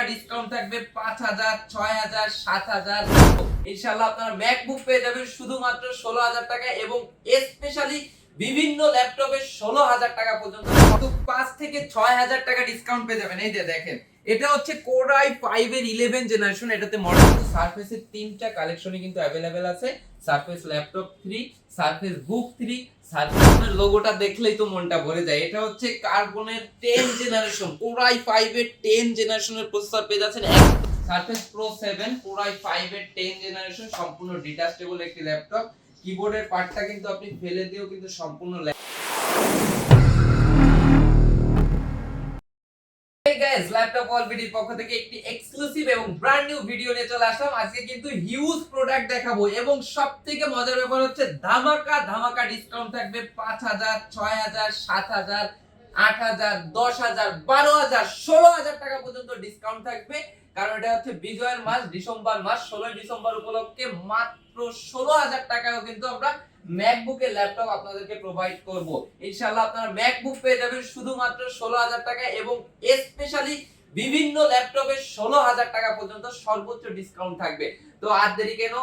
Discount থাকবে 5000, 6000, 7000। ইনশাআল্লাহ আপনারা ম্যাকবুক পেয়ে যাবেন শুধুমাত্র 16000 টাকা এবং স্পেশালি বিভিন্ন ল্যাপটপে 16000 টাকা পর্যন্ত, তো 5 থেকে 6000 টাকা ডিসকাউন্ট পেয়ে যাবেন। এই যে দেখেন, এটা হচ্ছে Core i5 এর 11 জেনারেশন। এটাতে মডেল সারফেস এর তিনটা কালেকশনই কিন্তু अवेलेबल আছে। সারফেস ল্যাপটপ 3, সারফেস বুক 3, সারফেসের লোগোটা দেখলেই তো মনটা ভরে যায়। এটা হচ্ছে কার্বনের 10 জেনারেশন, Core i5 এর 10 জেনারেশনের প্রসেসর পেয়ে যাচ্ছেন। সারফেস প্রো 7 Core i5 এর 10 জেনারেশন, সম্পূর্ণ ডিটাচেবল একটি ল্যাপটপ। কিবোর্ডের পার্টটা কিন্তু আপনি ফেলে দিয়েও কিন্তু সম্পূর্ণ ল্যাপটপ অল ভিডিওর পক্ষ থেকে একটি এক্সক্লুসিভ এবং ব্র্যান্ড নিউ ভিডিও নিয়ে চলে আসলাম। আজকে কিন্তু হিউজ প্রোডাক্ট দেখাবো এবং সবথেকে মজার ব্যাপার হচ্ছে ধামাকা ডিসকাউন্ট থাকবে 5000, 6000, 7000, 8000, 10000, 12000, 16000 টাকা পর্যন্ত ডিসকাউন্ট থাকবে। কারণ এটা হচ্ছে বিজয়ের মাস, ডিসেম্বর মাস। 16 ডিসেম্বর উপলক্ষে মাত্র 16000 টাকায়ও কিন্তু আমরা ম্যাকবুকের ল্যাপটপ আপনাদেরকে প্রোভাইড করব। ইনশাআল্লাহ আপনারা ম্যাকবুক পেয়ে যাবেন শুধুমাত্র 16000 টাকা এবং স্পেশালি বিভিন্ন ল্যাপটপে 16000 টাকা পর্যন্ত সর্বোচ্চ ডিসকাউন্ট থাকবে। তো আর দেরি কেন,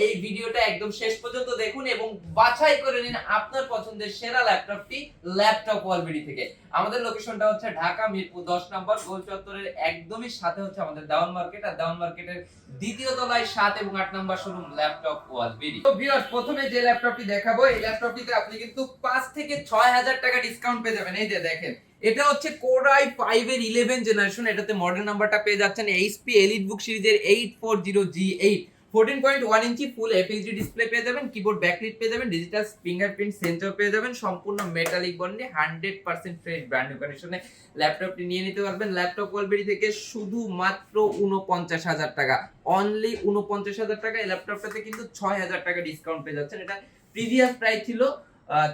এই ভিডিওটা একদম শেষ পর্যন্ত দেখুন এবং বাছাই করে নিন আপনার পছন্দের সেরা ল্যাপটপটি ল্যাপটপ ওয়ালবিডি থেকে। আমাদের লোকেশনটা হচ্ছে ঢাকা মিরপুর 10 নম্বর গোল চত্বরের একদমই সাথে হচ্ছে আমাদের দাউন মার্কেট, আর দাউন মার্কেটের দ্বিতীয় তলায় 7 এবং 8 নম্বর শোরুম ল্যাপটপ ওয়ালবিডি। তো ভিউয়ার্স, প্রথমে যে ল্যাপটপটি দেখাবো, এই ল্যাপটপটিতে আপনি কিন্তু 5 থেকে 6000 টাকা ডিসকাউন্ট পেয়ে যাবেন। এই যে দেখেন, এটা হচ্ছে Core i5 এর 11 জেনারেশন। এটাতে মডেল নাম্বারটা পেয়ে যাচ্ছেন HP EliteBook সিরিজের 840G8, 14.1 ইঞ্চি ফুল FHD ডিসপ্লে পেয়ে যাবেন, কিবোর্ড ব্যাকলিট পেয়ে যাবেন, ডিজিটাল ফিঙ্গারপ্রিন্ট সেন্সর পেয়ে যাবেন, সম্পূর্ণ মেটালিক বন্ডে 100% ফ্রেশ ব্র্যান্ড নিউ কন্ডিশনে ল্যাপটপটি নিয়ে নিতে পারবেন ল্যাপটপ ওয়ালবিডি থেকে শুধুমাত্র 49000 টাকা। অনলি 49000 টাকা। এই ল্যাপটপটাতে কিন্তু 6000 টাকা ডিসকাউন্ট পেয়ে যাচ্ছেন। এটা প্রিভিয়াস প্রাইস ছিল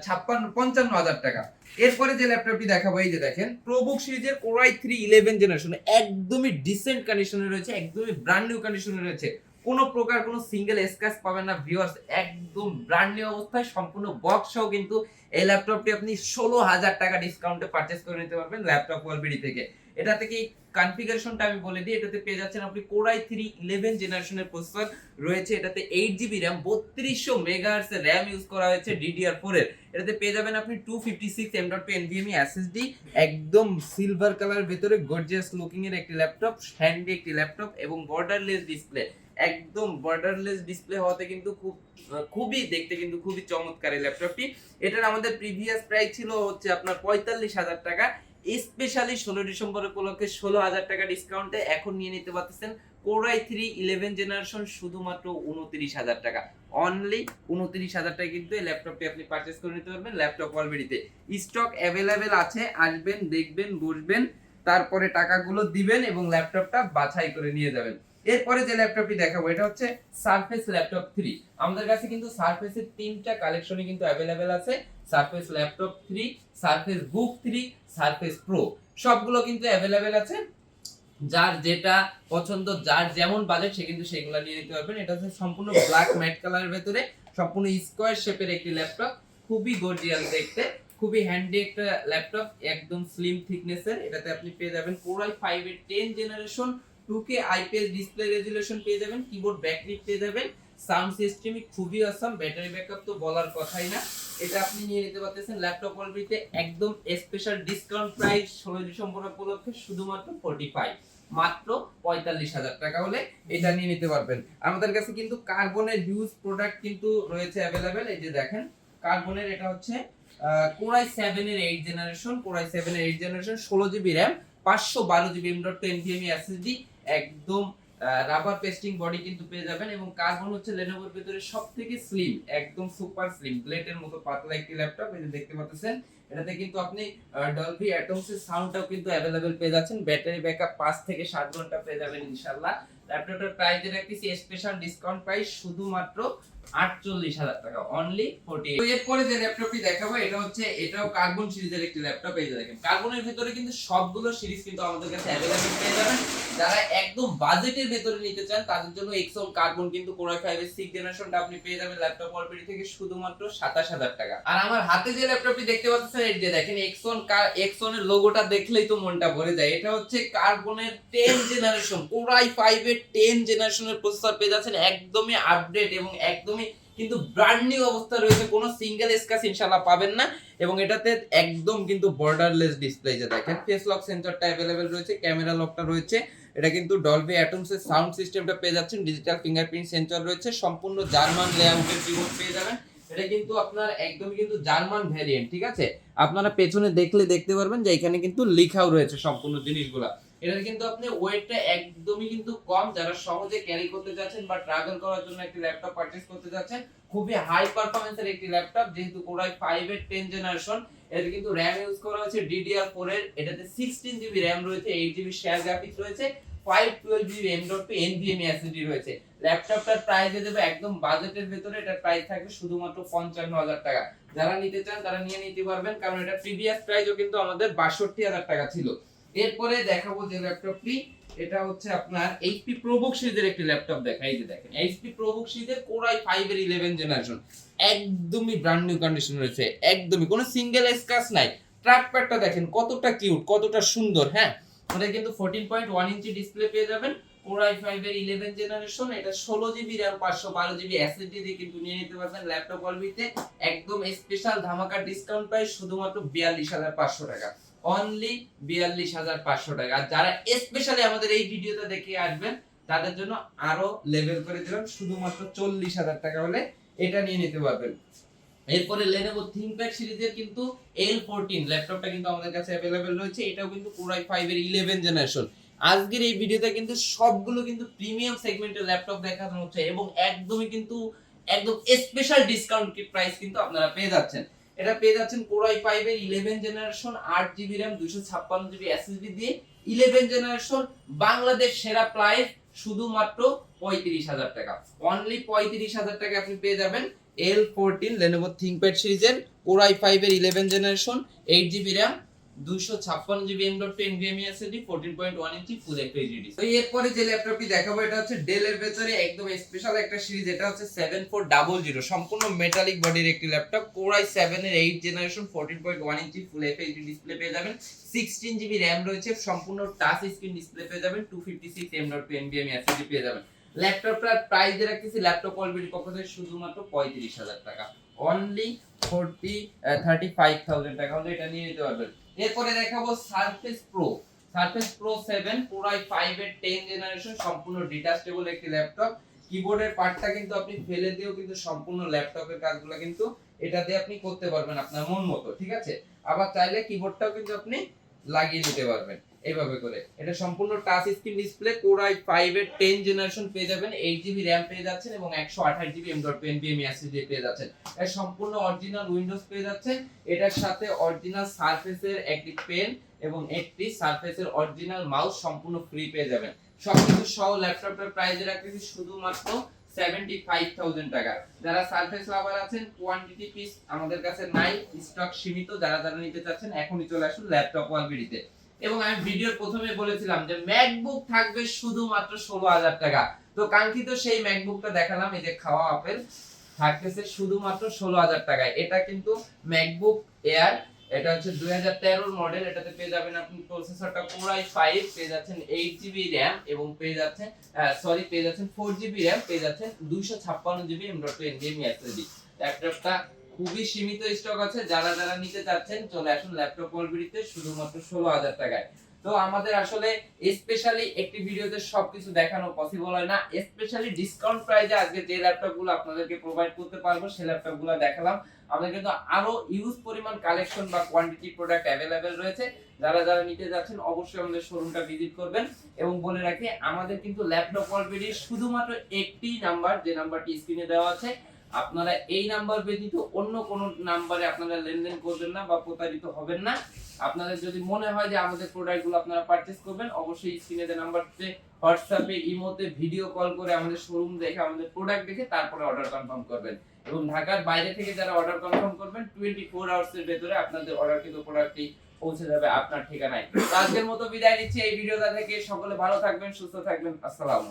55000 টাকা। এরপরে যে ল্যাপটপটি দেখাবো, এই যে দেখেন, প্রোবুক সিরিজের Core i3 11 জেনারেশন, একদমই ডিসেন্ট কন্ডিশনে রয়েছে, একদমই ব্র্যান্ড নিউ কন্ডিশনে রয়েছে। কোনো প্রকার কোনো সিঙ্গেল স্ক্র্যাচ পাবেন না ভিউয়ার্স, একদম ব্র্যান্ড নিউ অবস্থায় সম্পূর্ণ বক্স সহ কিন্তু এই ল্যাপটপটি আপনি 16000 টাকা ডিসকাউন্টে পারচেজ করে নিতে পারবেন ল্যাপটপ ওয়ালবিডি থেকে। এটা থেকে এই কনফিগারেশনটা আমি বলে দিই, এটাতে পেয়ে যাচ্ছেন আপনি Core i3 11 জেনারেশনের প্রসেসর রয়েছে। এটাতে 8GB RAM, 3200 মেগাহার্টজ এর RAM ইউজ করা হয়েছে DDR4 এর। এটাতে পেয়ে যাবেন আপনি 256 M.2 NVMe SSD, একদম সিলভার কালার ভেতরে গর্জিয়াস লুকিং এর একটি ল্যাপটপ, হ্যান্ডি একটি ল্যাপটপ এবং বর্ডারলেস ডিসপ্লে। একদম বর্ডারলেস ডিসপ্লে হওয়াতে কিন্তু খুবই দেখতে কিন্তু খুবই চমৎকার এই ল্যাপটপটি। এটার আমাদের প্রিভিয়াস প্রাইস ছিল হচ্ছে আপনার 45000 টাকা। স্পেশালি 16 ডিসেম্বর উপলক্ষে 16000 টাকা ডিসকাউন্টে এখন নিয়ে নিতে পারতেছেন Core i3 11 জেনারেশন শুধুমাত্র 29000 টাকা। অনলি 29000 টাকা কিন্তু এই ল্যাপটপটি আপনি পারচেজ করে নিতে পারবেন ল্যাপটপ ওয়ালবিডিতে। স্টক অ্যাভেলেবেল আছে, আসবেন, দেখবেন, বসবেন, তারপরে টাকাগুলো দিবেন এবং ল্যাপটপটা বাছাই করে নিয়ে যাবেন। এরপরে যে ল্যাপটপটি দেখাবো, এটা হচ্ছে সারফেস ল্যাপটপ 3। আমাদের কাছে কিন্তু সারফেসের তিনটা কালেকশনই কিন্তু अवेलेबल আছে। সারফেস ল্যাপটপ 3, সারফেস বুক 3, সারফেস প্রো, সবগুলো কিন্তু अवेलेबल আছে। যার যেটা পছন্দ, যার যেমন বাজেট সে কিন্তু সেগুলো নিয়ে নিতে পারবেন। এটা হচ্ছে সম্পূর্ণ ব্ল্যাক ম্যাট কালারের ভেতরে সম্পূর্ণ স্কয়ার শেপের একটি ল্যাপটপ, খুবই গর্জিয়াস দেখতে, খুবই হ্যান্ডি একটা ল্যাপটপ, একদম স্লিম থিকনেসের। এটাতে আপনি পেয়ে যাবেন Core i5 এর 10 generation 2K IPS display resolution পেয়ে যাবেন, কিবোর্ড ব্যাকলিট পেয়ে যাবেন, সাউন্ড সিস্টেম খুবই অসাম, ব্যাটারি ব্যাকআপ তো বলার কথাই না। এটা আপনি নিয়ে নিতে পারতেছেন ল্যাপটপ ওয়ালবিডিতে একদম স্পেশাল ডিসকাউন্ট প্রাইস 16 ডিসেম্বর উপলক্ষে শুধুমাত্র 45, মাত্র 45000 টাকা হলে এটা নিয়ে নিতে পারবেন। আমাদের কাছে কিন্তু কার্বনের হিউজ প্রোডাক্ট কিন্তু রয়েছে अवेलेबल। এই যে দেখেন, কার্বনের এটা হচ্ছে Core i7 এর 8 জেনারেশন, Core i7 এর 8 generation, 16GB RAM, 512GB M.2 NVMe SSD, একদম রাবার পেস্টিং বডি কিন্তু পেয়ে যাবেন এবং কার্বন হচ্ছে Lenovoর ভিতরে সবথেকে স্লিম, একদম সুপার স্লিম ব্লেডের মতো পাতলা একটি ল্যাপটপ। এই যে দেখতে পাচ্ছেন, এটাতে কিন্তু আপনি ডলবি অ্যাটমস এর সাউন্ডটাও কিন্তু अवेलेबल পেয়ে যাচ্ছেন, ব্যাটারি ব্যাকআপ 5 থেকে 7 ঘন্টা পেয়ে যাবেন ইনশাআল্লাহ। ল্যাপটপটার প্রাইসে রাখতেছি স্পেশাল ডিসকাউন্ট প্রাইস শুধুমাত্র 48000 টাকা, অনলি 48। তো এরপরে যে ল্যাপটপটি দেখাবো, এটা হচ্ছে, এটাও কার্বন সিরিজের একটি ল্যাপটপ। এই যে দেখেন, কার্বনের ভিতরে কিন্তু সবগুলো সিরিজ কিন্তু আমাদের কাছে अवेलेबल পেয়ে যাবেন। যারা একদম বাজেটের ভেতরে নিতে চান তাদের জন্য এক্সন কার্বন কিন্তু Core i5 এর 6th জেনারেশনটা আপনি পেয়ে যাবেন ল্যাপটপ অলরেডি থেকে শুধুমাত্র 27000 টাকা। আর আমার হাতে যে ল্যাপটপটি দেখতে পাচ্ছেন এই যে দেখেন এক্সনের লোগোটা দেখলেই তো মনটা ভরে যায়। এটা হচ্ছে কার্বনের 10th জেনারেশন Core i5 এর 10th জেনারেশনের প্রসেসর পেয়ে যাচ্ছেন, একদমই আপডেট এবং একদমই কিন্তু ব্র্যান্ড নিউ অবস্থা রয়েছে, কোনো সিঙ্গেল স্ক্র্যাচ ইনশাআল্লাহ পাবেন না। এবং এটাতে একদম কিন্তু বর্ডারলেস ডিসপ্লে, যে দেখেন ফেস লক সেন্সরটা अवेलेबल রয়েছে, ক্যামেরা লকটা রয়েছে, এটা কিন্তু ডলবি অ্যাটমস এর সাউন্ড সিস্টেমটা পেয়ে যাচ্ছেন, ডিজিটাল ফিঙ্গারপ্রিন্ট সেন্সর রয়েছে, সম্পূর্ণ জার্মান লেআউটের কিবোর্ড পেয়ে যাবেন। এটা কিন্তু আপনার একদমই কিন্তু জার্মান ভ্যারিয়েন্ট, ঠিক আছে? আপনারা পেছনে দেখলে দেখতে পারবেন যে এখানে কিন্তু লেখাও রয়েছে সম্পূর্ণ জিনিসগুলা। এটার কিন্তু আপনি ওয়েটটা একদমই কিন্তু কম, যারা সহজে ক্যারি করতে যাচ্ছেন বা ট্রাভেল করার জন্য একটি ল্যাপটপ পারচেজ করতে যাচ্ছেন, খুবই হাই পারফরম্যান্সের একটি ল্যাপটপ, যেহেতু Core i5 এর 10th জেনারেশন। এটাতে কিন্তু র‍্যাম ইউজ করা হয়েছে DDR4 এর, এটাতে 16GB র‍্যাম রয়েছে, 8GB শেয়ার গ্রাফিক্স রয়েছে, 512GB M.2 NVMe SSD রয়েছে। ল্যাপটপটার প্রাইস দিয়ে দেবে একদম বাজেটের ভিতরে, এটার প্রাইস থাকবে শুধুমাত্র 55000 টাকা। যারা নিতে চান তারা নিয়ে নিতে পারবেন, কারণ এটা প্রিভিয়াস প্রাইসও কিন্তু আমাদের 62000 টাকা ছিল। এরপরে দেখাবো যে ল্যাপটপটি, এটা হচ্ছে আপনার HP ProBook সিরিজের একটি ল্যাপটপ। দেখাই যে দেখেন HP ProBook সিরিজের Core i5 এর 11th জেনারেশন, একদমই ব্র্যান্ড নিউ কন্ডিশন রয়েছে, একদমই কোনো সিঙ্গেল স্ক্র্যাচ নাই। ট্র্যাক প্যাডটা দেখেন কতটা কিউট, কতটা সুন্দর। হ্যাঁ, এটা কিন্তু 14.1 ইঞ্চি ডিসপ্লে পেয়ে যাবেন, Core i5 এর 11th জেনারেশন। এটা 16GB RAM 512GB SSD দিয়ে কিন্তু নিয়ে নিতে পারবেন ল্যাপটপ অলবিতে। একদম স্পেশাল ধামাকা ডিসকাউন্ট প্রাইস শুধুমাত্র 42500 টাকা, অনলি 42500 টাকা। আর যারা স্পেশালি আমাদের এই ভিডিওটা দেখে আসবেন তাদের জন্য আরো লেভেল করে দিলাম, শুধুমাত্র 40000 টাকা হলে এটা নিয়ে নিতে পারবেন। এরপরে Lenovo ThinkPad সিরিজের কিন্তু L14 ল্যাপটপটা কিন্তু আমাদের কাছে अवेलेबल রয়েছে, এটাও কিন্তু Core i5 এর 11th জেনারেশন। আজকের এই ভিডিওতে কিন্তু সবগুলো কিন্তু প্রিমিয়াম সেগমেন্টের ল্যাপটপ দেখানো হচ্ছে এবং একদমই কিন্তু একদম স্পেশাল ডিসকাউন্ট প্রাইস কিন্তু আপনারা পেয়ে যাচ্ছেন। এটা পেয়ে যাচ্ছেন Core i5 এর 11th generation, 8GB RAM 256GB SSD দিয়ে 11th জেনারেশন। বাংলাদেশ সেরা প্রাইস শুধুমাত্র 35000 টাকা, অনলি 35000 টাকা আপনি পেয়ে যাবেন L14 Lenovo ThinkPad সিরিজের Core i5 এর 11th generation, 8GB RAM 256GB M.2 NVMe SSD, 14.1 ইঞ্চি ফুল এইচডি ডিসপ্লে। তো এরপরে যে ল্যাপটপটি দেখাবো এটা হচ্ছে ডেল এর ভেতরে একদম স্পেশাল একটা সিরিজ, এটা হচ্ছে 7400, সম্পূর্ণ মেটালিক বডির একটি ল্যাপটপ, Core i7 এর 8th জেনারেশন, 14.1 ইঞ্চি ফুল এইচডি ডিসপ্লে পেয়ে যাবেন, 16GB RAM রয়েছে, সম্পূর্ণ টাচ স্ক্রিন ডিসপ্লে পেয়ে যাবেন, 256 M.2 NVMe SSD পেয়ে যাবেন। ল্যাপটপটার প্রাইস দিয়ে রাখতেছি ল্যাপটপ অলরেডি পক্ষ থেকে শুধুমাত্র 35000 টাকা, অনলি 35000 টাকা হলে এটা নিয়ে নিতে পারবেন। এরপরে দেখাবো Surface Pro 7 Core i5 এর 10th জেনারেশন, সম্পূর্ণ ডিটাচেবল একটি ল্যাপটপ। কিবোর্ডের পার্টটা কিন্তু আপনি ফেলে দিয়েও কিন্তু সম্পূর্ণ ল্যাপটপের কাজগুলো কিন্তু এটা দিয়ে আপনি করতে পারবেন আপনার মন মতো, ঠিক আছে? আবার চাইলে কিবোর্ডটাও কিন্তু আপনি লাগিয়ে নিতে পারবেন এইভাবে করে। এটা সম্পূর্ণ touch screen display, Core i5 এর 10th জেনারেশন পেয়ে যাবেন, 8GB RAM পেয়ে যাচ্ছেন এবং 128GB M.2 NVMe SSD পেয়ে যাচ্ছেন। এটা সম্পূর্ণ অরিজিনাল উইন্ডোজ পেয়ে যাচ্ছে, এটার সাথে অরিজিনাল সারফেসের একটি পেন এবং একটি সারফেসের অরিজিনাল মাউস সম্পূর্ণ ফ্রি পেয়ে যাবেন। সবকিছু সহ ল্যাপটপের প্রাইস রাখতেছি শুধুমাত্র 75000 টাকা। যারা সারফেস লাভার আছেন, কোয়ান্টিটি পিস আমাদের কাছে নাই, স্টক সীমিত, যারা যারা নিতে চাচ্ছেন এখনই চলে আসুন ল্যাপটপ ওয়ালবিডিতে। এবং আমি ভিডিওর প্রথমে বলেছিলাম যে ম্যাকবুক থাকবে শুধুমাত্র 16000 টাকা, তো কাঙ্ক্ষিত সেই ম্যাকবুকটা দেখালাম, এই যে খাওয়া আপেল থাকতেছে শুধুমাত্র 16000 টাকায়। এটা কিন্তু ম্যাকবুক এয়ার, এটা হচ্ছে 2013 মডেল, এটাতে পেয়ে যাবেন আপনি প্রসেসরটা Core i5, পেয়ে যাচ্ছেন 8GB RAM এবং পেয়ে যাচ্ছেন 4GB RAM, পেয়ে যাচ্ছেন 256GB M.2 NVMe SSD। ল্যাপটপটা খুবই সীমিত স্টক আছে, যারা যারা নিতে চাচ্ছেন চলে আসুন ল্যাপটপ ওয়ালবিডিতে শুধুমাত্র 16000 টাকায়। তো আমাদের আসলে স্পেশালি একটি ভিডিওতে সবকিছু দেখানো পসিবল হয় না, স্পেশালি ডিসকাউন্ট প্রাইসে আজকে যে ল্যাপটপগুলো আপনাদেরকে প্রোভাইড করতে পারবো সেই ল্যাপটপগুলো দেখালাম। আমাদের কিন্তু আরো ইউজ পরিমাণ কালেকশন বা কোয়ান্টিটি প্রোডাক্ট अवेलेबल রয়েছে, যারা যারা নিতে যাচ্ছেন অবশ্যই আমাদের শোরুমটা ভিজিট করবেন। এবং বলে রাখি আমাদের কিন্তু ল্যাপটপ ওয়ালবিডি শুধুমাত্র একটি নাম্বার, যে নাম্বারটি স্ক্রিনে দেওয়া আছে, আপনারা এই নাম্বার ব্যতীত অন্য কোন নাম্বারে আপনারা লেনদেন করবেন না বা প্রতারিত হবেন না। আপনাদের যদি মনে হয় যে আমাদের প্রোডাক্টগুলো আপনারা পারচেজ করবেন, অবশ্যই স্ক্রিনে দেওয়া নাম্বারতে হোয়াটসঅ্যাপে ইমোতে ভিডিও কল করে আমাদের শোরুম দেখে আমাদের প্রোডাক্ট দেখে তারপরে অর্ডার কনফার্ম করবেন। এবং ঢাকার বাইরে থেকে যারা অর্ডার কনফার্ম করবেন 24 আওয়ার্স এর ভিতরে আপনাদের অর্ডারকৃত প্রোডাক্টটি পৌঁছে যাবে আপনার ঠিকানায়। তো আজকের মতো বিদায় নিচ্ছি এই ভিডিওটা থেকে। সকলে ভালো থাকবেন, সুস্থ থাকবেন। আসসালামু